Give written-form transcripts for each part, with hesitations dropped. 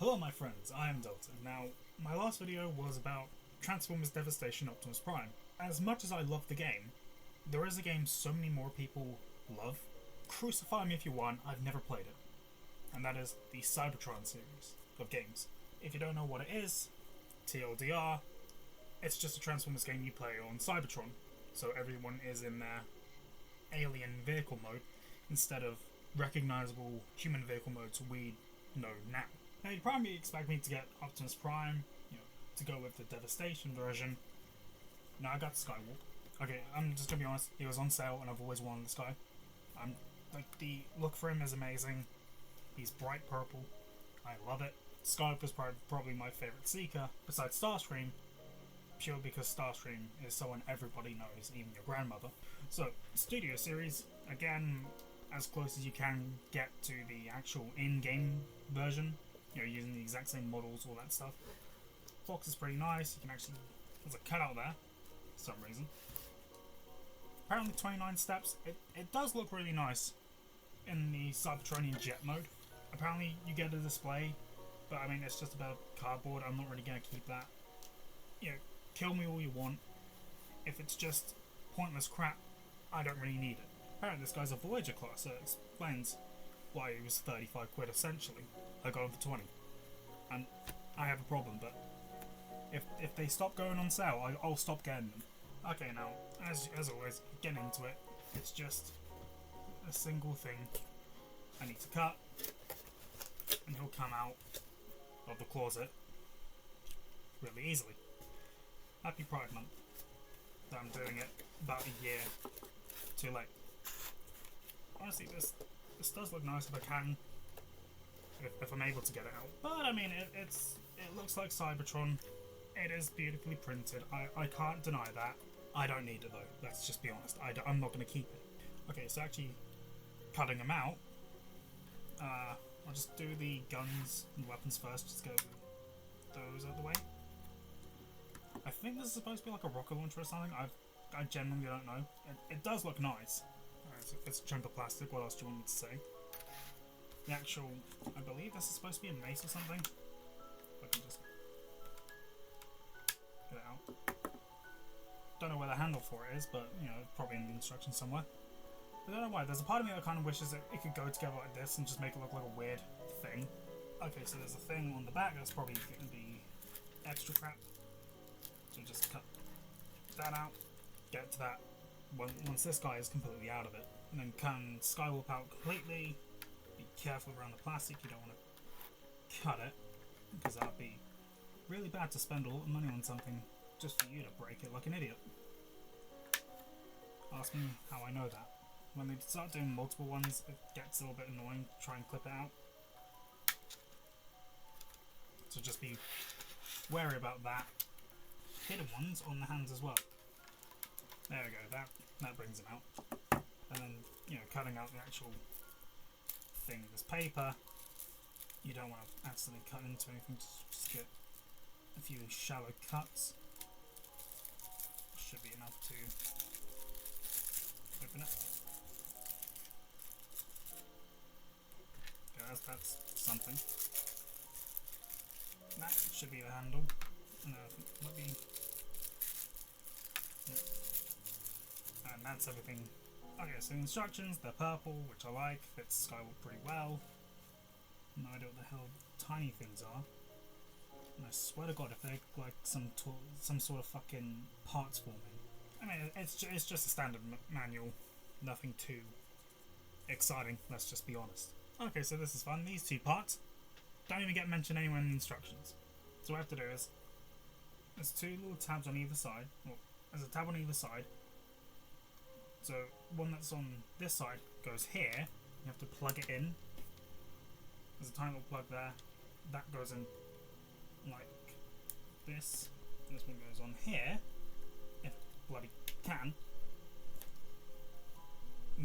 Hello my friends, I am Delta. Now, my last video was about Transformers Devastation Optimus Prime. As much as I love the game, there is a game so many more people love. Crucify me if you want, I've never played it. And that is the Cybertron series of games. If you don't know what it is, TLDR, it's just a Transformers game you play on Cybertron. So everyone is in their alien vehicle mode instead of recognizable human vehicle modes we know now. Now you'd probably expect me to get Optimus Prime, to go with the Devastation version. No, I got Skywarp. Okay, I'm just gonna be honest, he was on sale and I've always wanted this guy. The look for him is amazing. He's bright purple. I love it. Skywarp is probably my favourite Seeker, besides Starscream, purely because Starscream is someone everybody knows, even your grandmother. So, Studio Series, again, as close as you can get to the actual in-game version, using the exact same models, all that stuff. Box is pretty nice. You can actually, there's a cutout there, for some reason. Apparently 29 steps. It does look really nice in the Cybertronian jet mode. Apparently you get a display, but I mean it's just about cardboard. I'm not really going to keep that. Kill me all you want. If it's just pointless crap, I don't really need it. Apparently this guy's a Voyager class, so it explains why he was 35 quid essentially. I got him for 20. And I have a problem, but if they stop going on sale, I'll stop getting them. Okay, now, as always, getting into it, it's just a single thing I need to cut, and he'll come out of the closet really easily. Happy Pride Month. That I'm doing it about a year too late. Honestly, this does look nice if I can, if I'm able to get it out. But I mean, it looks like Cybertron. It is beautifully printed. I can't deny that. I don't need it though. Let's just be honest. I'm not going to keep it. Okay, so actually cutting them out. I'll just do the guns and weapons first. Just get those out of the way. I think this is supposed to be like a rocket launcher or something. I genuinely don't know. It does look nice. Alright, so it's a chunk of plastic. What else do you want me to say? The actual, I believe this is supposed to be a mace or something. If I can just get it out. Don't know where the handle for it is, but probably in the instructions somewhere. I don't know why. There's a part of me that kind of wishes that it could go together like this and just make it look like a weird thing. Okay, so there's a thing on the back that's probably going to be extra crap. So just cut that out. Get to that once this guy is completely out of it, and then can Skywarp out completely. Be careful around the plastic. You don't want to cut it because that'd be really bad to spend a lot of money on something just for you to break it like an idiot. Ask me how I know that. When they start doing multiple ones, it gets a little bit annoying to try and clip it out. So just be wary about that. Hidden ones on the hands as well. There we go, that brings them out. And then, cutting out the actual thing, this paper. You don't want to accidentally cut into anything, just get a few shallow cuts. Should be enough to open it. Okay, that's something. That should be the handle. No, I think it might be. Yep. And that's everything. Okay, so the instructions, they're purple, which I like, fits Skywarp pretty well. No idea what the hell tiny things are. And I swear to God, if they're like some sort of fucking parts forming. I mean, it's just a standard manual, nothing too exciting, let's just be honest. Okay, so this is fun. These two parts don't even get mentioned anywhere in the instructions. So what I have to do is, there's two little tabs on either side. Well, there's a tab on either side. So one that's on this side goes here. You have to plug it in. There's a tiny little plug there. That goes in like this. This one goes on here. If bloody can.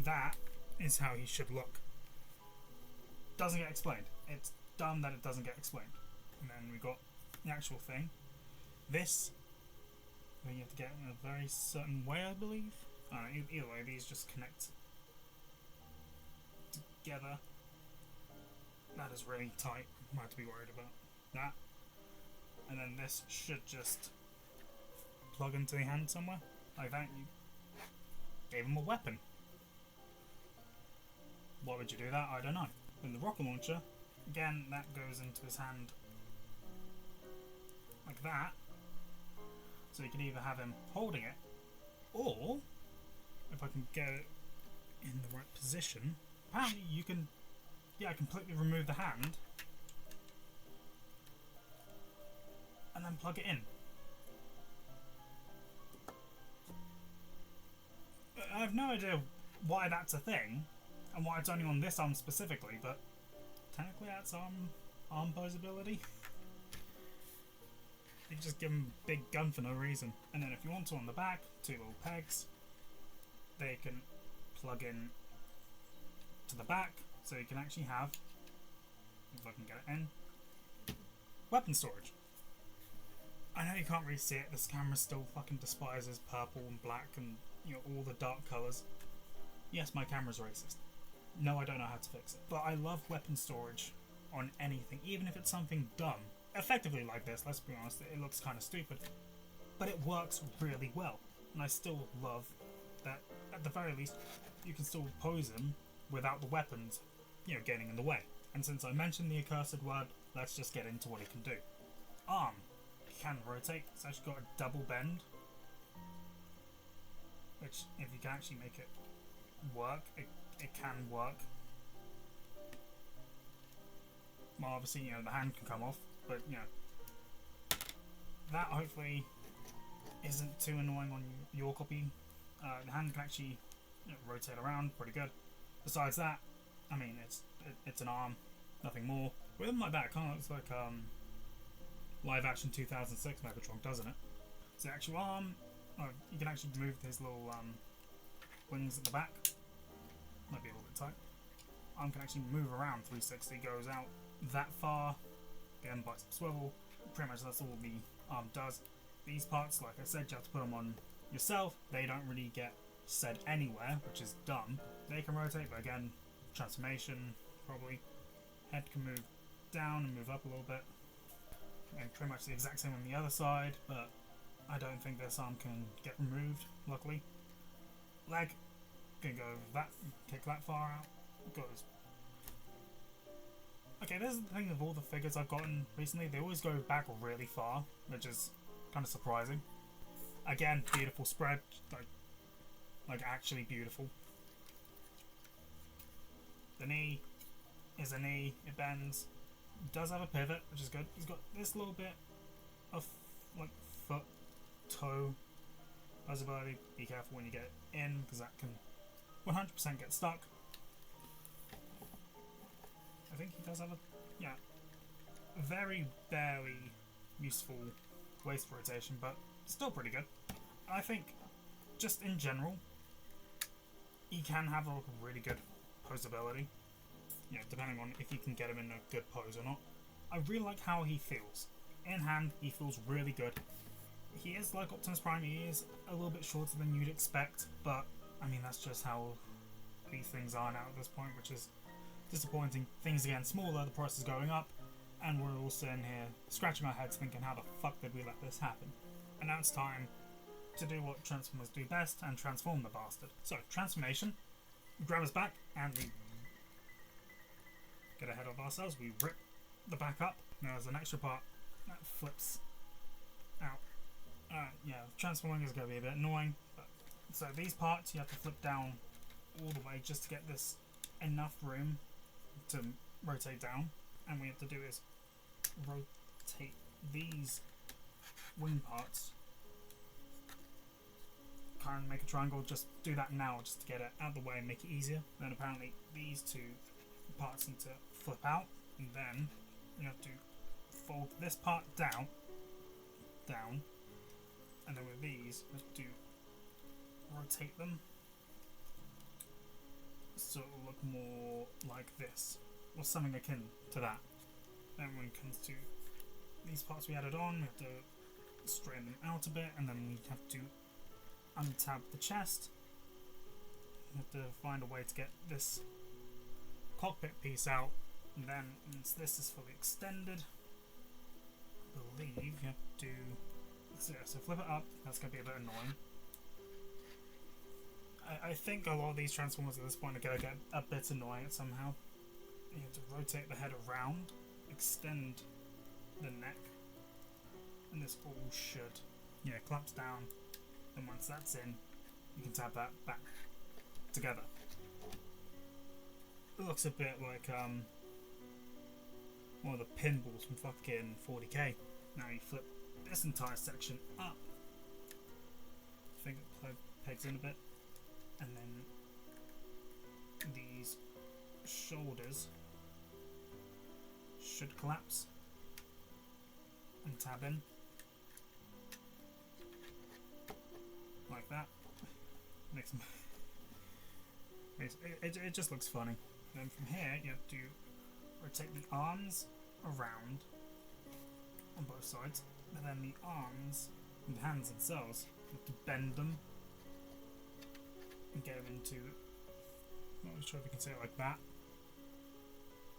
That is how he should look. Doesn't get explained. It's dumb that it doesn't get explained. And then we got the actual thing. This, I think you have to get it in a very certain way, I believe. Either way, these just connect together. That is really tight. I have to be worried about. that. And then this should just plug into the hand somewhere. Like that. You gave him a weapon. Why would you do that? I don't know. Then the rocket launcher, again, that goes into his hand like that. So you can either have him holding it, or if I can get it in the right position, apparently you can, yeah, completely remove the hand and then plug it in. I have no idea why that's a thing and why it's only on this arm specifically, but technically that's arm posability. You just give them a big gun for no reason. And then if you want to on the back, two little pegs, they can plug in to the back, so you can actually have, if I can get it in, weapon storage. I know you can't really see it, this camera still fucking despises purple and black and, you know, all the dark colours. Yes, my camera's racist. No, I don't know how to fix it. But I love weapon storage on anything, even if it's something dumb. Effectively like this, let's be honest, it looks kind of stupid. But it works really well. And I still love that, at the very least, you can still pose him without the weapons, you know, getting in the way. And since I mentioned the accursed word, let's just get into what it can do. Arm can rotate. It's actually got a double bend, which, if you can actually make it work, it can work. Well, obviously, you know, the hand can come off, but, you know, that hopefully isn't too annoying on your copy. The hand can actually, you know, rotate around pretty good. Besides that, I mean, it's an arm, nothing more. Within like that, it kind of looks like live action 2006 Cybertron, doesn't it? It's the actual arm. You can actually move his little wings at the back. Might be a little bit tight. Arm can actually move around 360, goes out that far. Again, bicep swivel. Pretty much that's all the arm does. These parts, like I said, you have to put them on yourself. They don't really get said anywhere, which is dumb. They can rotate, but again, transformation probably. Head can move down and move up a little bit. And pretty much the exact same on the other side, but I don't think this arm can get removed, luckily. Leg can go that, kick that far out. Goes. Okay, this is the thing with all the figures I've gotten recently, they always go back really far, which is kind of surprising. Again, beautiful spread, like actually beautiful. The knee is a knee, it bends. It does have a pivot, which is good. He's got this little bit of like foot, toe visibility. Be careful when you get it in, because that can 100% get stuck. I think he does have a very barely useful waist rotation, but still pretty good. I think just in general, he can have a really good posability. You know, depending on if you can get him in a good pose or not. I really like how he feels. In hand, he feels really good. He is like Optimus Prime, he is a little bit shorter than you'd expect, but I mean, that's just how these things are now at this point, which is disappointing. Things are getting smaller, the price is going up, and we're all sitting here scratching our heads thinking, how the fuck did we let this happen? And now it's time to do what Transformers do best and transform the bastard. So, transformation, grab his back, and we get ahead of ourselves, we rip the back up. Now there's an extra part that flips out. Yeah, transforming is going to be a bit annoying, but so these parts you have to flip down all the way just to get this enough room to rotate down, and what we have to do is rotate these wing parts, kind of make a triangle. Just do that now just to get it out of the way and make it easier. Then apparently these two parts need to flip out, and then you have to fold this part down, and then with these you have to rotate them so it will look more like this, or something akin to that. Then when it comes to these parts we added on, we have to straighten them out a bit, and then we have to untab the chest. We have to find a way to get this cockpit piece out, and then once this is fully extended, believe you have to do... So flip it up, that's going to be a bit annoying. I think a lot of these Transformers at this point are going to get a bit annoying somehow. You have to rotate the head around, extend the neck, and this all should, collapse down. And once that's in, you can tab that back together. It looks a bit like one of the pinballs from fucking 40k. Now you flip this entire section up, finger pegs in a bit, and then these shoulders should collapse and tab in like that. Makes it just looks funny. Then from here you have to rotate the arms around on both sides, and then the arms and the hands themselves, you have to bend them and get them into, I'm not sure if you can say it like that.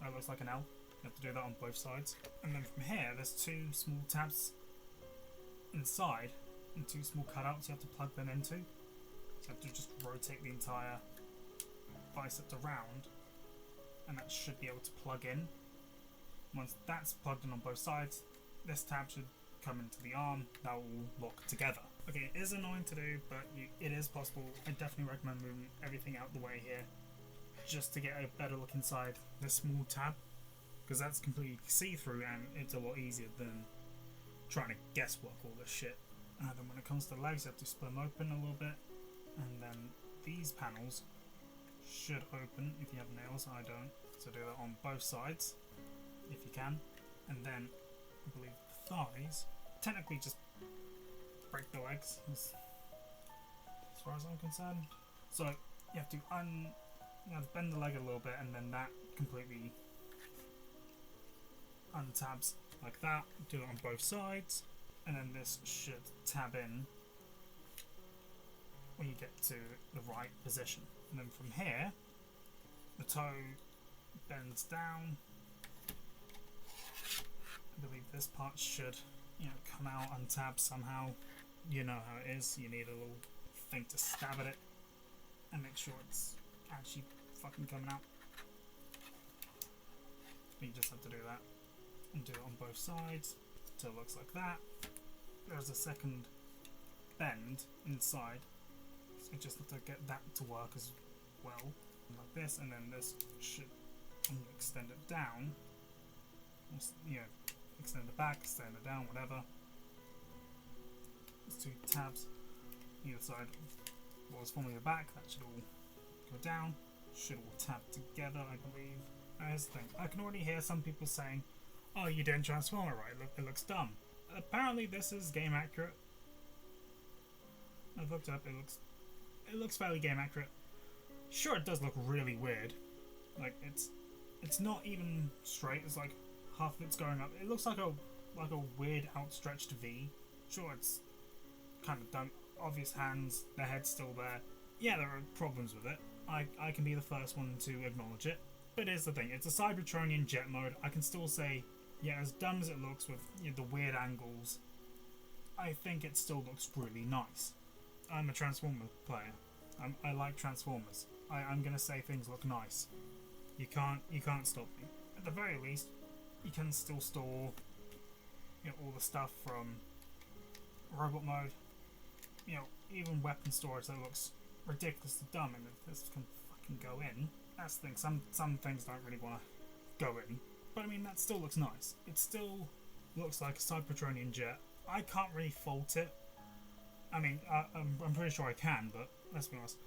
That looks like an L. You have to do that on both sides. And then from here there's two small tabs inside and two small cutouts you have to plug them into. So you have to just rotate the entire bicep around, and that should be able to plug in. Once that's plugged in on both sides, this tab should come into the arm. That will lock together. Okay, it is annoying to do, but it is possible. I definitely recommend moving everything out the way here, just to get a better look inside this small tab, because that's completely see-through and it's a lot easier than trying to guesswork all this shit. And then when it comes to the legs, you have to split them open a little bit, and then these panels should open if you have nails. I don't, so do that on both sides if you can. And then I believe the thighs, technically just break the legs as far as I'm concerned. So you have to bend the leg a little bit, and then that completely untabs like that. Do it on both sides, and then this should tab in when you get to the right position. And then from here, the toe bends down. I believe this part should, come out untabbed somehow. You know how it is. You need a little thing to stab at it and make sure it's actually fucking coming out. You just have to do that and do it on both sides until it looks like that. There's a second bend inside, so you just have to get that to work as well, like this. And then this should, when you extend it down, extend it back, extend it down, whatever. There's two tabs either side of what was formerly the back. That should all go down, should all tab together, I believe. Here's the thing, I can already hear some people saying, oh, you didn't transform it right, it looks dumb. Apparently this is game accurate. I've looked up, it looks fairly game accurate. Sure, it does look really weird. Like it's not even straight, it's like half of it's going up. It looks like a weird outstretched V. Sure, it's kind of dumb. Obvious hands, the head's still there. Yeah, there are problems with it. I can be the first one to acknowledge it. But here's the thing, it's a Cybertronian jet mode. I can still say, yeah, as dumb as it looks with the weird angles, I think it still looks really nice. I'm a Transformer player. I like Transformers. I'm gonna say things look nice. You can't stop me. At the very least, you can still store all the stuff from robot mode. Even weapon storage that looks ridiculously dumb, and if this can fucking go in, that's the thing. Some things don't really want to go in, but I mean that still looks nice. It still looks like a Cybertronian jet. I can't really fault it. I mean, I'm pretty sure I can, but let's be honest.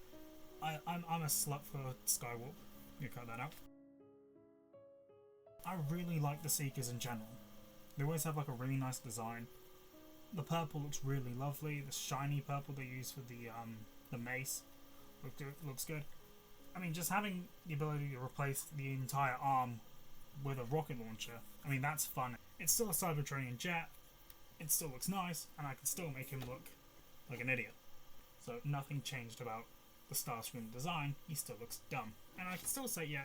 I'm a slut for Skywarp. You cut that out. I really like the Seekers in general. They always have like a really nice design. The purple looks really lovely. The shiny purple they use for the mace looks good. I mean, just having the ability to replace the entire arm with a rocket launcher, I mean, that's fun. It's still a Cybertronian jet. It still looks nice, and I can still make him look like an idiot. So nothing changed about the Starscream design. He still looks dumb. And I can still say, yeah,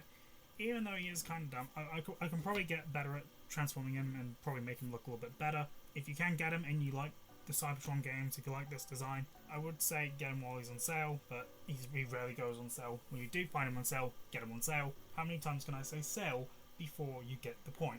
even though he is kind of dumb, I can probably get better at transforming him and probably make him look a little bit better. If you can get him and you like the Cybertron games, if you like this design, I would say get him while he's on sale, but he rarely goes on sale. When you do find him on sale, get him on sale. How many times can I say sale before you get the point?